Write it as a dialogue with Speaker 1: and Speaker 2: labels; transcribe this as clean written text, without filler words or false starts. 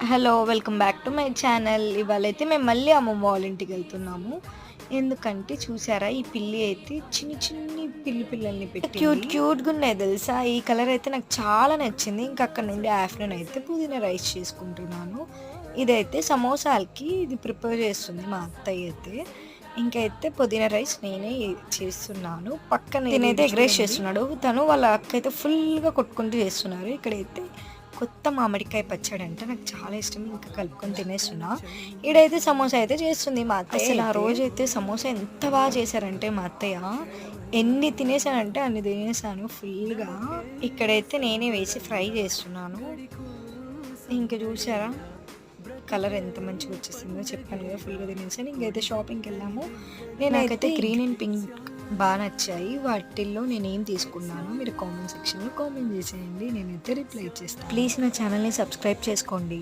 Speaker 1: Hello! Welcome back to my channel. ఇవాళైతే మేము మళ్ళీ అమ్మమ్మ వాళ్ళ ఇంటికెళ్తున్నాము. ఎందుకంటే చూసారా ఈ పిల్లి అయితే చిన్ని చిన్ని పిల్లల్ని పెట్టింది. క్యూట్‌గున్నాయి తెలుసా! ఈ కలర్ అయితే నాకు చాలా నచ్చింది. ఇంక అక్కడ నుండి ఆఫ్టర్‌నూన్ అయితే పుదీనా రైస్ చేసుకుంటున్నాను. ఇదైతే సమోసాలకి ఇది ప్రిపేర్ చేస్తుంది మా అత్తయ్య అయితే. ఇంకైతే పుదీనా రైస్ నేనే చేస్తున్నాను. పక్కన తినైతే ఎగ్ రైస్ చేస్తున్నాడు. తను వాళ్ళ అక్క అయితే ఫుల్‌గా కొట్టుకుంటూ చేస్తున్నారు. ఇక్కడైతే కొత్త మామిడికాయ పచ్చడి అంటే నాకు చాలా ఇష్టం. ఇంకా కలుపుకొని తినేస్తున్నా. ఈడైతే సమోసా అయితే చేస్తుంది మా అత్తయ్య. అసలు ఆ రోజైతే సమోసా ఎంత బాగా చేశారంటే మా అత్తయ్య, ఎన్ని తినేసానంటే అన్ని తినేసాను ఫుల్‌గా. ఇక్కడైతే నేనే వేసి ఫ్రై చేస్తున్నాను. ఇంక చూసారా కలర్ ఎంత మంచిగా వచ్చేసిందో, చెప్పాను కదా ఫుల్‌గా తినేసాను. ఇంకైతే షాపింగ్‌కెళ్ళాము. నాకైతే గ్రీన్ అండ్ పింక్ బాగా నచ్చాయి. వాటిల్లో నేనేం తీసుకున్నానో మీరు కామెంట్ సెక్షన్‌లో కామెంట్ చేసేయండి. నేనైతే రిప్లై ఇచ్చేస్తాను. ప్లీజ్ నా ఛానల్‌ని సబ్స్క్రైబ్ చేసుకోండి.